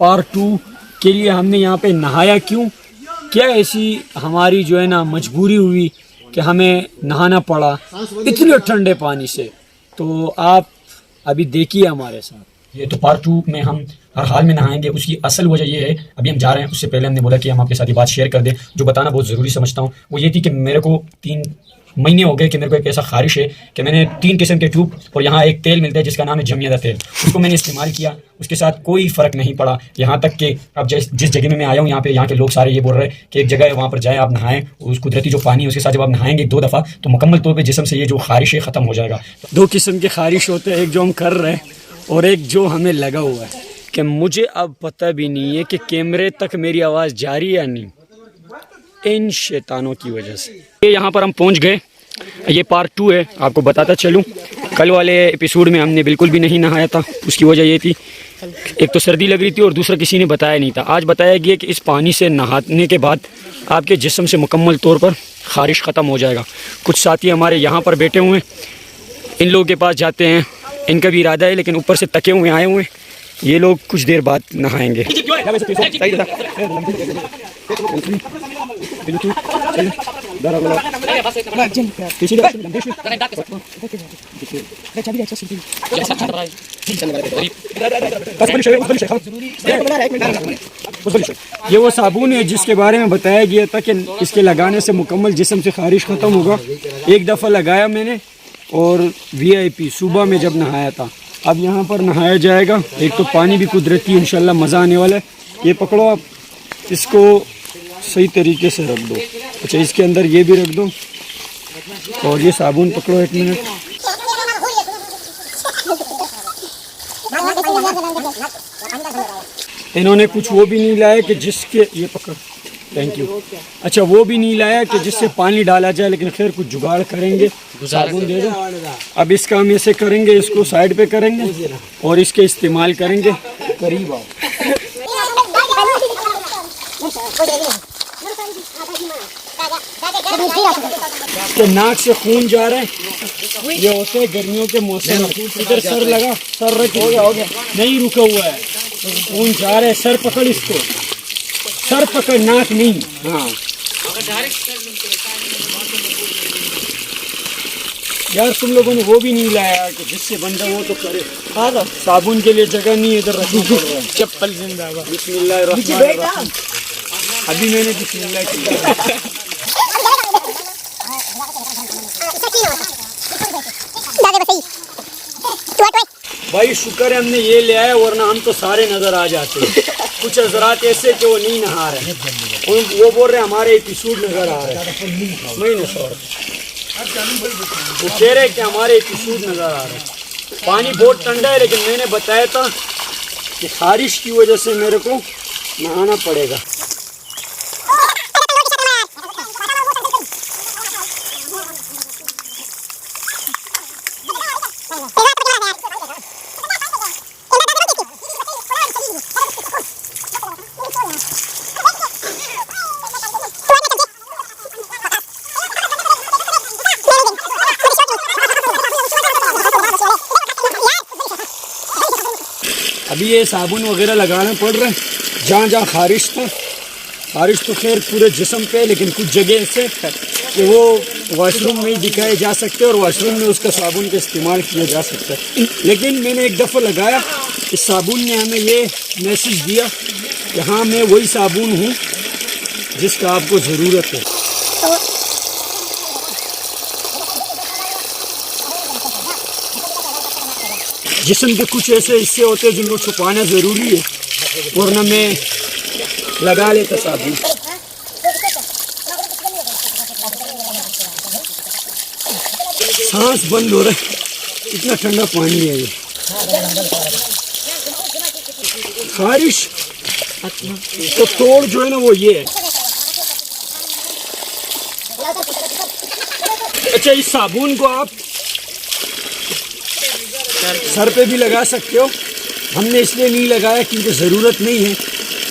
Part 2 के लिए हमने यहाँ पे नहाया क्यों, क्या ऐसी हमारी जो है ना मजबूरी हुई कि हमें नहाना पड़ा इतने ठंडे पानी से। तो आप अभी देखिए हमारे साथ। ये तो पार्ट 2 में हम हर हाल में नहाएंगे। उसकी असल वजह ये है, अभी हम जा रहे हैं, उससे पहले हमने बोला कि हम आपके साथ ये बात शेयर कर दें जो बताना बहुत ज़रूरी समझता हूँ। वो ये थी कि मेरे को 3 महीने हो गए कि मेरे को एक ऐसा खारिश है कि मैंने 3 किस्म के ट्यूब और यहाँ एक तेल मिलता है जिसका नाम है जमियदा तेल, उसको मैंने इस्तेमाल किया, उसके साथ कोई फ़र्क नहीं पड़ा। यहाँ तक कि अब जिस जगह में मैं आया हूँ यहाँ के लोग सारे ये बोल रहे हैं कि एक जगह है वहाँ पर जाएँ आप नहाएं, उस कुदरती जो पानी है उसके साथ जब आप नहाएंगे 2 दफ़ा तो मुकम्मल तौर पर जिस्म से ये जो खारिश है ख़त्म हो जाएगा। 2 किस्म के खारिश होते हैं, एक जो हम कर रहे हैं और एक जो हमें लगा हुआ है कि मुझे अब पता भी नहीं है कि कैमरे तक मेरी आवाज़ जा रही है या नहीं, इन शैतानों की वजह से। यहाँ पर हम पहुँच गए। ये पार्ट 2 है, आपको बताता चलूँ। कल वाले एपिसोड में हमने बिल्कुल भी नहीं नहाया था, उसकी वजह ये थी एक तो सर्दी लग रही थी और दूसरा किसी ने बताया नहीं था। आज बताया गया कि इस पानी से नहाने के बाद आपके जिस्म से मुकम्मल तौर पर खारिश ख़त्म हो जाएगा। कुछ साथी हमारे यहाँ पर बैठे हुए हैं, इन लोगों के पास जाते हैं, इनका भी इरादा है लेकिन ऊपर से तके हुए आए हुए हैं। ये लोग कुछ देर बाद नहाएंगे। ये वो साबुन है जिसके बारे में बताया गया था कि इसके लगाने से मुकम्मल जिस्म से खारिश ख़त्म होगा। एक दफ़ा लगाया मैंने और VIP सुबह में जब नहाया था। अब यहाँ पर नहाया जाएगा। एक तो पानी भी कुदरती, इंशाल्लाह मज़ा आने वाला है। ये पकड़ो आप, इसको सही तरीके से रख दो। अच्छा, इसके अंदर ये भी रख दो और ये साबुन पकड़ो 1 मिनट। इन्होंने कुछ वो भी नहीं लाया कि जिसके, ये पकड़, थैंक यू। अच्छा, वो भी नहीं लाया कि जिससे पानी डाला जाए, लेकिन खैर कुछ जुगाड़ करेंगे। साबुन दे दो। अब इसका हम ऐसे करेंगे, इसको साइड पे करेंगे और इसके इस्तेमाल करेंगे। करीब आओ। तो नाक से खून जा रहा है, ये होते हैं गर्मियों के मौसम में। इधर सर लगा, सर रख, हो गया नहीं, रुका हुआ है, खून जा रहा है। सर पकड़, इसको सर पकड़, नाक नहीं। हाँ यार, तुम लोगों ने वो भी नहीं लाया कि जिससे बंदा वो तो करे। हाँ, साबुन के लिए जगह नहीं, इधर रखना पड़ रहा है। चप्पल जिंदाबाद। बिस्मिल्लाहिर्रहमानिर्रहीम। अभी मैंने बिस्मिल्लाह किया। भाई शुक्र है हमने ये ले आया, वरना हम तो सारे नजर आ जाते। कुछ हजरात ऐसे कि वो नहीं नहा रहे, वो बोल रहे हमारे एपिसोड नजर आ रहे हैं। नहीं ना सर, वो कह रहे कि हमारे एपिसोड नजर आ रहे हैं। पानी बहुत ठंडा है, लेकिन मैंने बताया था कि खारिश की वजह से मेरे को नहाना पड़ेगा। अभी ये साबुन वगैरह लगाना पड़ रहा है जहाँ जहाँ खारिश था। खारिश तो खैर पूरे जिस्म पे, लेकिन कुछ जगह ऐसे कि वो वॉशरूम में ही दिखाए जा सकते हैं और वॉशरूम में उसका साबुन का इस्तेमाल किया जा सकता है। लेकिन मैंने एक दफ़ा लगाया, इस साबुन ने हमें ये मैसेज दिया कि हाँ, मैं वही साबुन हूँ जिसका आपको ज़रूरत है। जिस्म के कुछ ऐसे हिस्से होते हैं जिनको छुपाना ज़रूरी है, वरना मैं लगा लेता साबुन। सांस बंद हो रहा है, इतना ठंडा पानी है ये। खारिश तो तोड़ जो है ना वो ये है। अच्छा, इस साबुन को आप सर पे भी लगा सकते हो। हमने इसलिए नहीं लगाया क्योंकि ज़रूरत नहीं है,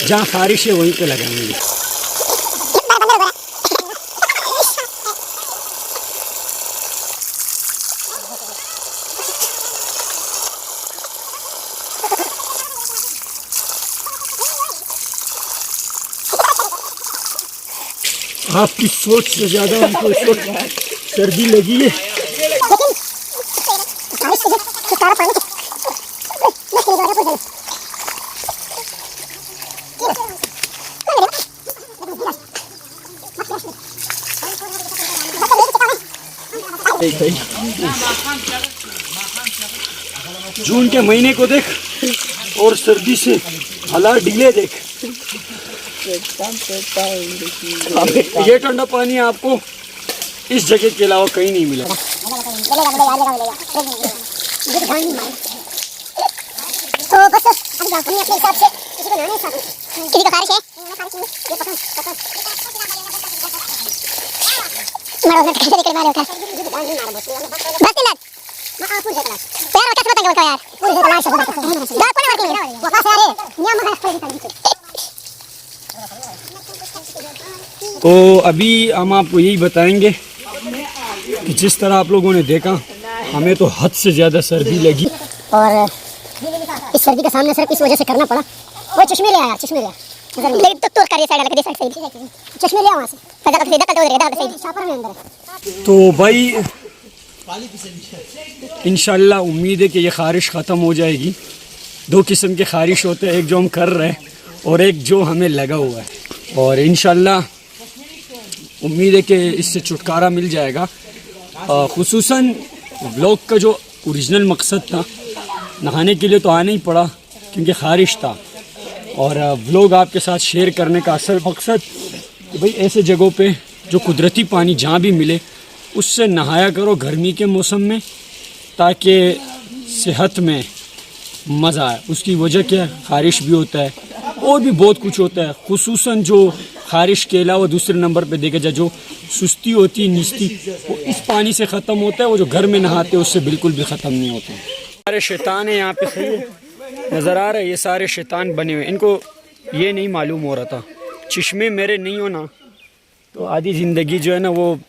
जहाँ खारिश है वहीं पे लगाएंगे। आपकी सोच से ज़्यादा हमको इस वक्त सर्दी लगी है। जून के महीने को देख और सर्दी से हालात ढीले देख। ये ठंडा पानी आपको इस जगह के अलावा कहीं नहीं मिलेगा। तो बस अब अपने हिसाब से किसी को नहाने किसी को खारिश है मारो ना कैसे निकल मारो का बस ना मैं आपको देखला यार क्या पता क्या यार पूरी देखला से बता दा कोने मार के वो पास यार नियम का तो अभी हम आपको यही बताएंगे कि जिस तरह आप लोगों ने देखा हमें तो हद से ज़्यादा सर्दी लगी और इस सर्दी का सामना सिर्फ इस वजह से करना पड़ा। वो चश्मे ले आया चश्मे ले लेकिन तो करिए साइड लगा दे साइड चश्मे ले वहां से सीधा साइड छापर में अंदर। तो भाई इंशाल्लाह उम्मीद है कि ये ख़ारिश ख़त्म हो जाएगी। दो किस्म के ख़ारिश होते हैं, एक जो हम कर रहे हैं और एक जो हमें लगा हुआ है, और इंशाल्लाह उम्मीद है कि इससे छुटकारा मिल जाएगा। खुसूसन व्लॉग का जो ओरिजिनल मकसद था, नहाने के लिए तो आना ही पड़ा क्योंकि ख़ारिश था, और व्लॉग आपके साथ शेयर करने का असल मकसद कि भाई ऐसे जगहों पे जो कुदरती पानी जहाँ भी मिले उससे नहाया करो गर्मी के मौसम में, ताकि सेहत में मज़ा आए। उसकी वजह क्या है, ख़ारिश भी होता है और भी बहुत कुछ होता है। खुसूसन जो ख़ारिश के अलावा दूसरे नंबर पे देखा जाए जो सुस्ती होती है, निस्ती, वो इस पानी से ख़त्म होता है। वो जो घर में नहाते हैं उससे बिल्कुल भी ख़त्म नहीं होते। सारे शैतान है यहाँ पे, सही है नज़र आ रहा है, ये सारे शैतान बने हुए। इनको ये नहीं मालूम हो रहा था चश्मे मेरे नहीं होना तो आधी ज़िंदगी जो है ना वो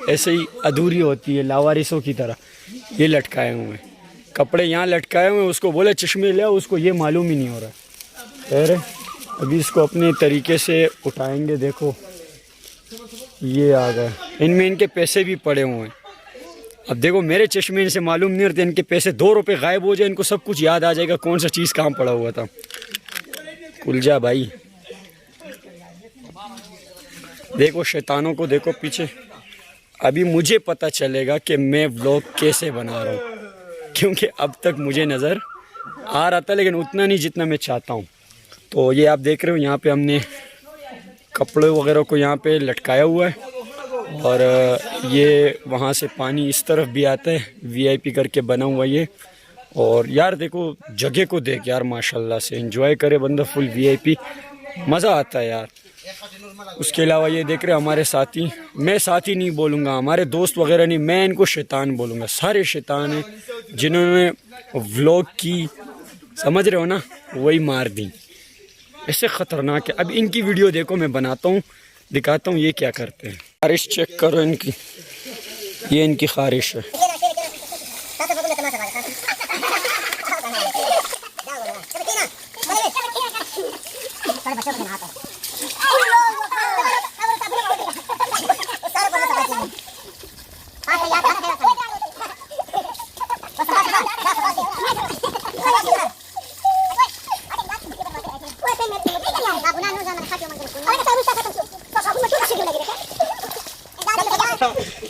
ऐसे ही अधूरी होती है, लावारिसों की तरह। ये लटकाए हुए हैं कपड़े, यहाँ लटकाए हुए हैं, उसको बोले चश्मे ले आओ, उसको ये मालूम ही नहीं हो रहा। खैर अभी इसको अपने तरीके से उठाएंगे। देखो ये आ गए, इनमें इनके पैसे भी पड़े हुए हैं। अब देखो मेरे चश्मे इनसे मालूम नहीं होते, इनके पैसे 2 रुपये गायब हो जाए, इनको सब कुछ याद आ जाएगा कौन सा चीज़ कहाँ पड़ा हुआ था। कुलजा भाई देखो शैतानों को देखो पीछे। अभी मुझे पता चलेगा कि मैं व्लॉग कैसे बना रहा हूँ, क्योंकि अब तक मुझे नज़र आ रहा था लेकिन उतना नहीं जितना मैं चाहता हूँ। तो ये आप देख रहे हो यहाँ पे हमने कपड़े वगैरह को यहाँ पे लटकाया हुआ है, और ये वहाँ से पानी इस तरफ भी आता है, वीआईपी करके बना हुआ ये। और यार देखो जगह को देख यार, माशाल्लाह से एंजॉय करे बंदा, फुल वीआईपी, मज़ा आता है यार। उसके अलावा ये देख रहे हमारे साथी, मैं साथी नहीं बोलूँगा, हमारे दोस्त वगैरह नहीं, मैं इनको शैतान बोलूँगा। सारे शैतान हैं जिन्होंने व्लॉग की, समझ रहे हो ना, वही मार दी। ऐसे ख़तरनाक है। अब इनकी वीडियो देखो, मैं बनाता हूँ, दिखाता हूँ ये क्या करते हैं। ख़ारिश चेक करो इनकी, ये इनकी ख़ारिश है।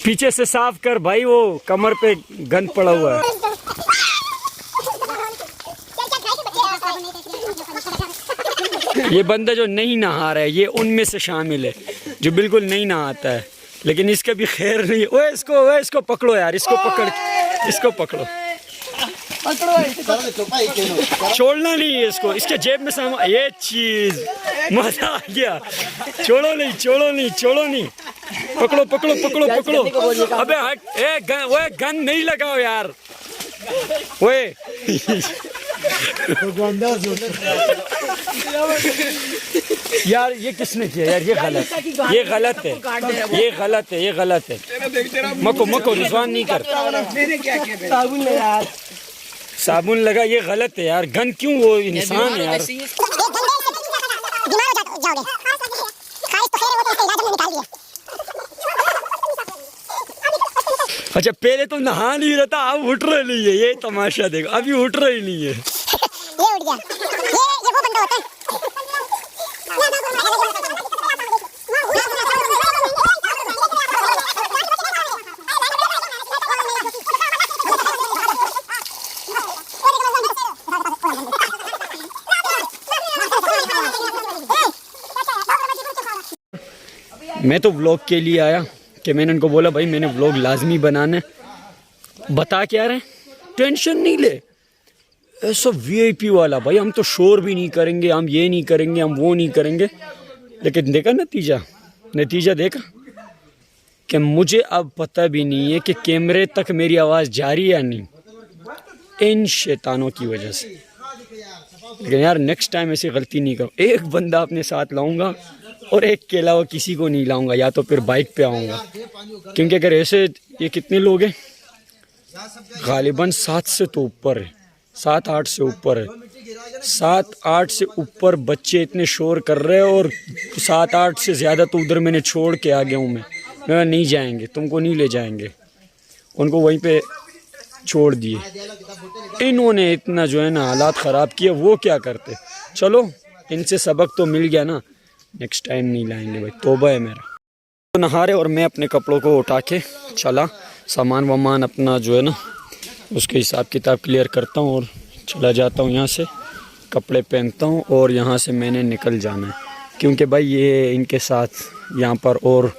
पीछे से साफ कर भाई, वो कमर पे गंद पड़ा हुआ है। ये बंदा जो नहीं नहा रहा है ये उनमें से शामिल है जो बिल्कुल नहीं नहाता है, लेकिन इसका भी खैर नहीं है। ओए इसको पकड़ो यार, इसको पकड़ो, छोड़ना नहीं है इसको, इसके जेब में सामान, ये चीज मजा आ गया। छोड़ो नहीं, पकड़ो। अबे हट, वो गन नहीं लगाओ यार, ओए यार ये किसने किया यार, ये गलत है। मको रिजवान नहीं कर, साबुन लगा, ये गलत है यार। गन क्यों, वो इंसान है यार। अच्छा पहले तो नहा नहीं रहा था, अब उठ रहे नहीं है, ये तमाशा देखो, अभी उठ रही नहीं है। ये उठ गया, ये वो बंदा होता है। मैं तो व्लॉग के लिए आया कि मैंने उनको बोला भाई मैंने व्लॉग लाजमी बनाना है। बता क्या रहे, टेंशन नहीं ले, ऐसा वीआईपी वाला भाई, हम तो शोर भी नहीं करेंगे, हम ये नहीं करेंगे, हम वो नहीं करेंगे। लेकिन देखा नतीजा देखा कि मुझे अब पता भी नहीं है कि कैमरे तक मेरी आवाज़ जा रही है या नहीं, इन शैतानों की वजह से। लेकिन यार नेक्स्ट टाइम ऐसी गलती नहीं करो। एक बंदा अपने साथ लाऊंगा और एक के अलावा किसी को नहीं लाऊंगा, या तो फिर बाइक पे आऊँगा, क्योंकि अगर ऐसे, ये कितने लोग हैं, गालिबन 7 से तो ऊपर है, 7-8 से ऊपर है, 7-8 से ऊपर बच्चे इतने शोर कर रहे हैं। और 7-8 से ज़्यादा तो उधर मैंने छोड़ के आ गया हूँ मैं नहीं जाएंगे, तुमको नहीं ले जाएंगे, उनको वहीं पे छोड़ दिए। इन्होंने इतना जो है ना हालात ख़राब किए, वो क्या करते। चलो इनसे सबक तो मिल गया ना, नेक्स्ट टाइम नहीं लाएंगे भाई, तौबा है मेरा। तो नहा रहे और मैं अपने कपड़ों को उठा के चला, सामान वामान अपना जो है ना उसके हिसाब किताब क्लियर करता हूँ और चला जाता हूँ यहाँ से, कपड़े पहनता हूँ और यहाँ से मैंने निकल जाना है। क्योंकि भाई ये इनके साथ यहाँ पर और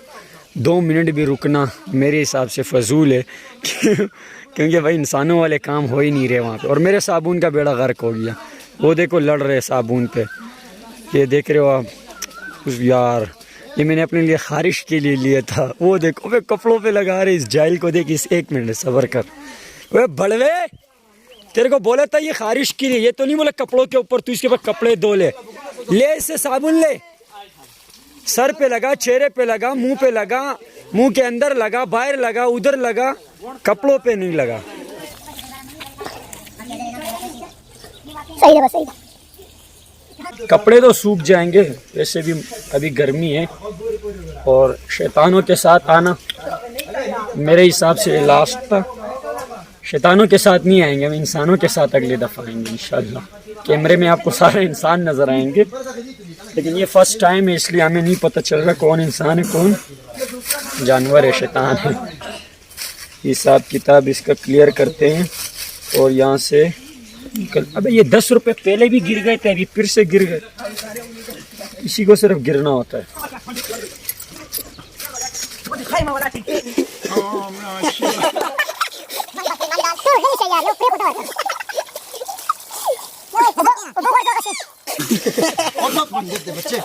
2 मिनट भी रुकना मेरे हिसाब से फजूल है क्योंकि भाई इंसानों वाले काम हो ही नहीं रहे वहाँ पे। और मेरे साबुन का बेड़ा गर्क हो गया, वो देखो लड़ रहे साबुन पे, ये देख रहे हो आप यार, ये मैंने अपने लिए खारिश के लिए लिया था, वो देखो वे कपड़ों पे लगा रहे इस जाइल को। देख इस 1 मिनट सब्र कर, वे बड़वे तेरे को बोला था ये खारिश के लिए, ये तो नहीं बोला कपड़ों के ऊपर तू इसके ऊपर कपड़े धो ले इससे साबुन ले, सर पे लगा, चेहरे पे लगा, मुंह पे लगा, मुंह के अंदर लगा, बाहर लगा, उधर लगा, कपड़ों पे नहीं लगा। सही है, बस सही है। कपड़े तो सूख जाएंगे, वैसे भी अभी गर्मी है और शैतानों के साथ आना मेरे हिसाब से लास्ट था। शैतानों के साथ नहीं आएंगे, हम इंसानों के साथ अगले दफ़ा आएंगे इंशाल्लाह। कैमरे में आपको सारे इंसान नज़र आएंगे, लेकिन ये फर्स्ट टाइम है इसलिए हमें नहीं पता चल रहा कौन इंसान है कौन जानवर है, शैतान है। हिसाब किताब इसका क्लियर करते हैं और यहाँ से निकल। अबे ये 10 रुपए पहले भी गिर गए थे, अभी फिर से गिर गए। इसी को सिर्फ गिरना होता है। बच्चे